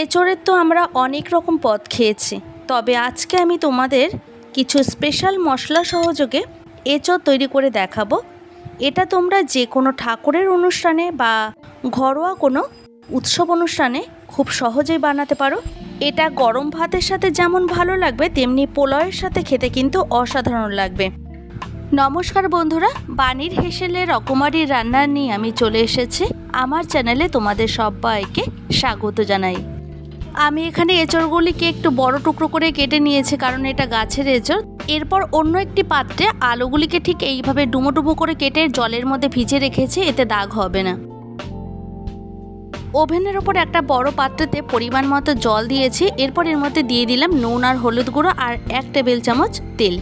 এঁচোড়ের তো আমরা অনেক রকম পদ খেয়েছি, তবে আজকে আমি তোমাদের কিছু স্পেশাল মশলা সহযোগে এঁচোড় তৈরি করে দেখাবো। এটা তোমরা যে কোনো ঠাকুরের অনুষ্ঠানে বা ঘরোয়া কোনো উৎসব অনুষ্ঠানে খুব সহজেই বানাতে পারো। এটা গরম ভাতের সাথে যেমন ভালো লাগবে, তেমনি পোলাওয়ের সাথে খেতে কিন্তু অসাধারণ লাগবে। নমস্কার বন্ধুরা, বাণীর হেসেলে রকমারি রান্না নিয়ে আমি চলে এসেছি। আমার চ্যানেলে তোমাদের সবাইকে স্বাগত জানাই। আমি এখানে এঁচড়গুলিকে একটু বড় টুকরো করে কেটে নিয়েছি, কারণ এটা গাছের এঁচড়। এরপর অন্য একটি পাত্রে আলুগুলিকে ঠিক এইভাবে ডুমো ডুমো করে কেটে জলের মধ্যে ভিজে রেখেছি, এতে দাগ হবে না। ওভেনের ওপর একটা বড় পাত্রেতে পরিমাণ মতো জল দিয়েছি। এরপর এর মধ্যে দিয়ে দিলাম নুন আর হলুদ গুঁড়ো আর 1 টেবিল চামচ তেল।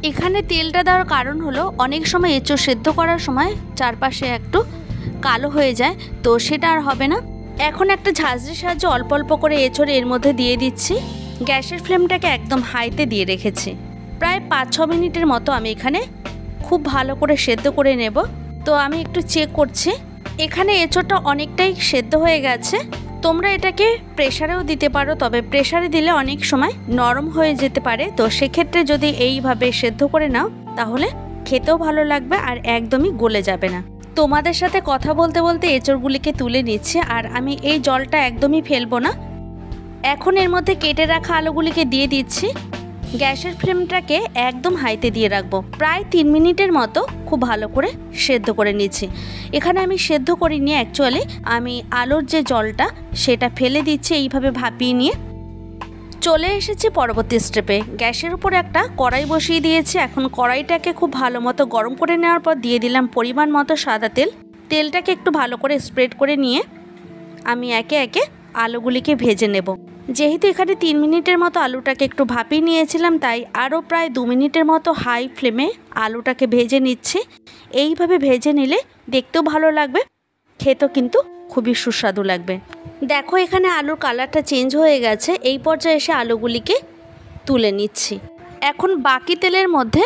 এখানে তেলটা দেওয়ার কারণ হলো অনেক সময় এঁচড় সেদ্ধ করার সময় চারপাশে একটু কালো হয়ে যায়, তো সেটা আর হবে না। এখন একটা ঝাঁঝরির সাহায্যে অল্প অল্প করে এঁচড় এর মধ্যে দিয়ে দিচ্ছি। গ্যাসের ফ্লেমটাকে একদম হাইতে দিয়ে রেখেছি। প্রায় 5-6 মিনিটের মতো আমি এখানে খুব ভালো করে সেদ্ধ করে নেব। তো আমি একটু চেক করছি, এখানে এঁচড়টা অনেকটাই সেদ্ধ হয়ে গেছে। তোমরা এটাকে প্রেসারেও দিতে পারো, তবে প্রেসারে দিলে অনেক সময় নরম হয়ে যেতে পারে। তো সেক্ষেত্রে যদি এইভাবে সেদ্ধ করে নাও তাহলে খেতেও ভালো লাগবে আর একদমই গলে যাবে না। তোমাদের সাথে কথা বলতে বলতে এঁচড়গুলিকে তুলে নিচ্ছি, আর আমি এই জলটা একদমই ফেলবো না। এখন এর মধ্যে কেটে রাখা আলুগুলিকে দিয়ে দিচ্ছি। গ্যাসের ফ্লেমটাকে একদম হাইতে দিয়ে রাখবো। প্রায় 3 মিনিটের মতো খুব ভালো করে সেদ্ধ করে নিচ্ছি। এখানে আমি সেদ্ধ করিনি, অ্যাকচুয়ালি আমি আলুর যে জলটা সেটা ফেলে দিচ্ছি এইভাবে ভাপিয়ে নিয়ে। চলে এসেছি পরবর্তী স্টেপে। গ্যাসের উপর একটা কড়াই বসিয়ে দিয়েছি। এখন কড়াইটাকে খুব ভালো মতো গরম করে নেওয়ার পর দিয়ে দিলাম পরিমাণ মতো সাদা তেল। তেলটাকে একটু ভালো করে স্প্রেড করে নিয়ে আমি একে একে আলুগুলিকে ভেজে নেব। যেহেতু এখানে 3 মিনিটের মতো আলুটাকে একটু ভাপিয়ে নিয়েছিলাম, তাই আরও প্রায় 2 মিনিটের মতো হাই ফ্লেমে আলুটাকে ভেজে নিচ্ছি। এইভাবে ভেজে নিলে দেখতেও ভালো লাগবে, খেতেও কিন্তু খুবই সুস্বাদু লাগবে। দেখো এখানে আলুর কালারটা চেঞ্জ হয়ে গেছে। এই পর্যায়ে এসে আলুগুলিকে তুলে নিচ্ছি। এখন বাকি তেলের মধ্যে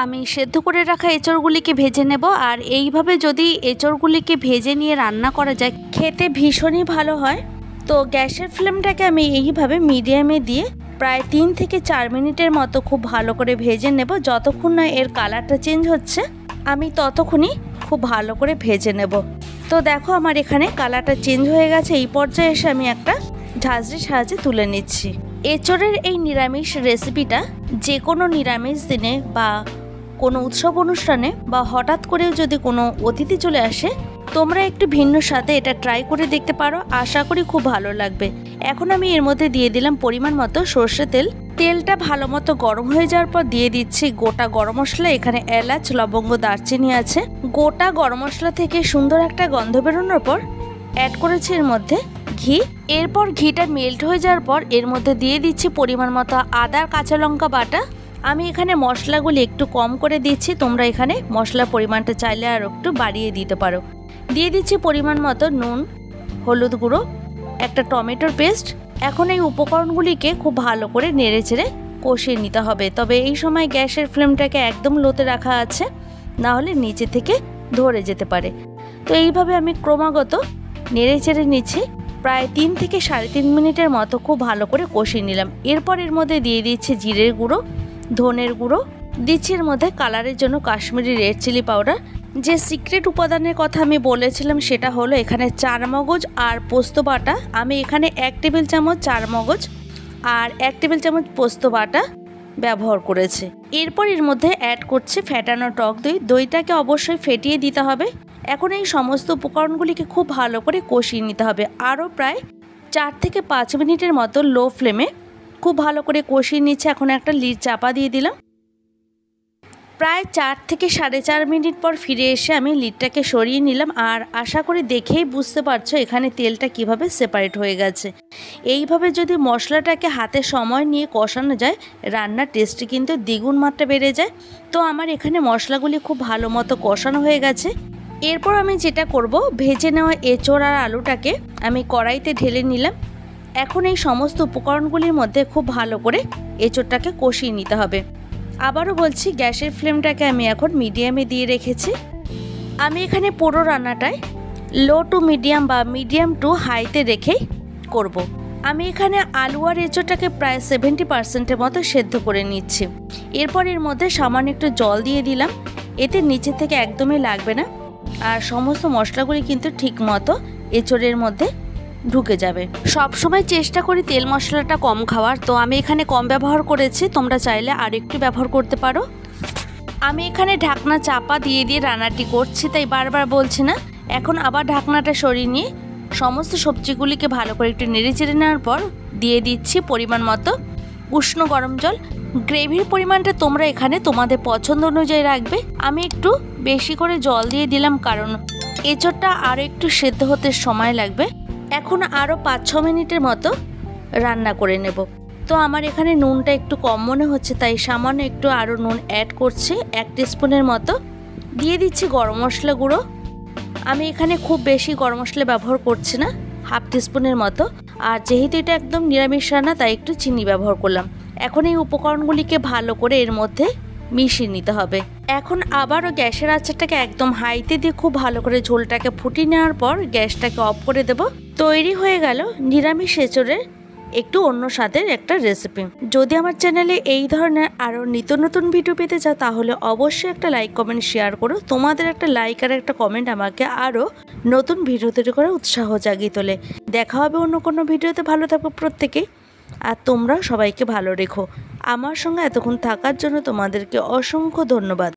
আমি সেদ্ধ করে রাখা এঁচড়গুলিকে ভেজে নেব। আর এইভাবে যদি এঁচড়গুলিকে ভেজে নিয়ে রান্না করা যায়, খেতে ভীষণই ভালো হয়। তো গ্যাসের ফ্লেমটাকে আমি এইভাবে মিডিয়ামে দিয়ে প্রায় 3 থেকে 4 মিনিটের মতো খুব ভালো করে ভেজে নেব। যতক্ষণ না এর কালারটা চেঞ্জ হচ্ছে আমি ততক্ষণই খুব ভালো করে ভেজে নেব। তো দেখো আমার এখানে কালারটা চেঞ্জ হয়ে গেছে। এই পর্যায়ে এসে আমি একটা ঝাঁঝরির সাহায্যে তুলে নিচ্ছি। এঁচড়ের এই নিরামিষ রেসিপিটা যে কোনো নিরামিষ দিনে বা কোনো উৎসব অনুষ্ঠানে বা হঠাৎ করেও যদি কোনো অতিথি চলে আসে, তোমরা একটু ভিন্ন স্বাদে এটা ট্রাই করে দেখতে পারো। আশা করি খুব ভালো লাগবে। এখন আমি এর মধ্যে দিয়ে দিলাম পরিমাণ মতো সর্ষে তেল। তেলটা ভালো মতো গরম হয়ে যাওয়ার পর দিয়ে দিচ্ছি গোটা গরম মশলা। এখানে এলাচ, লবঙ্গ, দারচিনি আছে। গোটা গরম মশলা থেকে সুন্দর একটা গন্ধ বেরোনোর পর অ্যাড করেছি এর মধ্যে ঘি। এরপর ঘিটা মেল্ট হয়ে যাওয়ার পর এর মধ্যে দিয়ে দিচ্ছি পরিমাণ মতো আদা, কাঁচা লঙ্কা বাটা। আমি এখানে মশলাগুলি একটু কম করে দিচ্ছি, তোমরা এখানে মশলার পরিমাণটা চাইলে আর একটু বাড়িয়ে দিতে পারো। দিয়ে দিচ্ছি পরিমাণ মতো নুন, হলুদ গুঁড়ো, একটা টমেটোর পেস্ট। এখন এই উপকরণগুলিকে খুব ভালো করে নেড়ে চেড়ে কষিয়ে নিতে হবে। তবে এই সময় গ্যাসের ফ্লেমটাকে একদম লোতে রাখা আছে, না হলে নিচে থেকে ধরে যেতে পারে। তো এইভাবে আমি ক্রমাগত নেড়ে চেড়ে নিচ্ছি। প্রায় 3 থেকে 3.5 মিনিটের মতো খুব ভালো করে কষিয়ে নিলাম। এরপর এর মধ্যে দিয়ে দিচ্ছি জিরের গুঁড়ো, ধনের গুঁড়ো, দিচ্ছি এর মধ্যে কালারের জন্য কাশ্মীরি রেড চিলি পাউডার। যে সিক্রেট উপাদানের কথা আমি বলেছিলাম সেটা হলো এখানে চারমগজ আর পোস্ত বাটা। আমি এখানে 1 টেবিল চামচ চারমগজ আর 1 টেবিল চামচ পোস্ত বাটা ব্যবহার করেছি। এরপর এর মধ্যে অ্যাড করছি ফেটানো টক দই। দইটাকে অবশ্যই ফেটিয়ে দিতে হবে। এখন এই সমস্ত উপকরণগুলিকে খুব ভালো করে কষিয়ে নিতে হবে। আরও প্রায় 4 থেকে 5 মিনিটের মতো লো ফ্লেমে খুব ভালো করে কষিয়ে নিচ্ছে। এখন একটা লিড চাপা দিয়ে দিলাম। প্রায় 4 থেকে 4.5 মিনিট পর ফিরে এসে আমি লিডটাকে সরিয়ে নিলাম। আর আশা করি দেখেই বুঝতে পারছো এখানে তেলটা কিভাবে সেপারেট হয়ে গেছে। এইভাবে যদি মশলাটাকে হাতে সময় নিয়ে কষানো যায়, রান্নার টেস্টটি কিন্তু দ্বিগুণ মাত্রা বেড়ে যায়। তো আমার এখানে মশলাগুলি খুব ভালো মতো কষানো হয়ে গেছে। এরপর আমি যেটা করব, ভেজে নেওয়া এঁচড় আর আলুটাকে আমি কড়াইতে ঢেলে নিলাম। এখন এই সমস্ত উপকরণগুলির মধ্যে খুব ভালো করে এঁচড়টাকে কষিয়ে নিতে হবে। আবারও বলছি, গ্যাসের ফ্লেমটাকে আমি এখন মিডিয়ামে দিয়ে রেখেছি। আমি এখানে পুরো রান্নাটায় লো টু মিডিয়াম বা মিডিয়াম টু হাইতে রেখেই করব। আমি এখানে আলু আর এঁচোড়টাকে প্রায় 70% মতো সেদ্ধ করে নিচ্ছি। এরপর এর মধ্যে সামান্য একটু জল দিয়ে দিলাম, এতে নিচে থেকে একদমই লাগবে না আর সমস্ত মশলাগুলি কিন্তু ঠিক মতো এঁচোড়ের মধ্যে ঢুকে যাবে। সব সময় চেষ্টা করি তেল মশলাটা কম খাওয়ার, তো আমি এখানে কম ব্যবহার করেছি, তোমরা চাইলে আর একটু ব্যবহার করতে পারো। আমি এখানে ঢাকনা চাপা দিয়ে রান্নাটি করছি, তাই বারবার বলছি না। এখন আবার ঢাকনাটা সরিয়ে নিয়ে সমস্ত সবজিগুলিকে ভালো করে একটু নেড়ে চেড়ে নেওয়ার পর দিয়ে দিচ্ছি পরিমাণ মতো উষ্ণ গরম জল। গ্রেভির পরিমাণটা তোমরা এখানে তোমাদের পছন্দ অনুযায়ী রাখবে। আমি একটু বেশি করে জল দিয়ে দিলাম, কারণ এঁচোড়টা আরও একটু সেদ্ধ হতে সময় লাগবে। এখন আরও 5-6 মিনিটের মতো রান্না করে নেব। তো আমার এখানে নুনটা একটু কম মনে হচ্ছে, তাই সামান্য একটু আরও নুন অ্যাড করছি, 1 টিস্পুনের মতো। দিয়ে দিচ্ছি গরম মশলা গুঁড়ো। আমি এখানে খুব বেশি গরম মশলা ব্যবহার করছি না, 1/2 টিস্পুনের মতো। আর যেহেতু এটা একদম নিরামিষ রান্না, তাই একটু চিনি ব্যবহার করলাম। এখন এই উপকরণগুলিকে ভালো করে এর মধ্যে মিশিয়ে নিতে হবে। এখন আবারও গ্যাসের আঁচটাকে একদম হাইতে দিয়ে খুব ভালো করে ঝোলটাকে ফুটিয়ে নেওয়ার পর গ্যাসটাকে অফ করে দেব। তৈরি হয়ে গেল নিরামিষ এঁচোড়ের একটু অন্য স্বাদের একটা রেসিপি। যদি আমার চ্যানেলে এই ধরনের আরও নিত্য নতুন ভিডিও পেতে চাও, তাহলে অবশ্যই একটা লাইক কমেন্ট শেয়ার করো। তোমাদের একটা লাইক আর একটা কমেন্ট আমাকে আরও নতুন ভিডিও তৈরি করে উৎসাহ জাগিয়ে তোলে। দেখা হবে অন্য কোনো ভিডিওতে। ভালো থাকো প্রত্যেকে, আর তোমরা সবাইকে ভালো রেখো। আমার সঙ্গে এতক্ষণ থাকার জন্য তোমাদেরকে অসংখ্য ধন্যবাদ।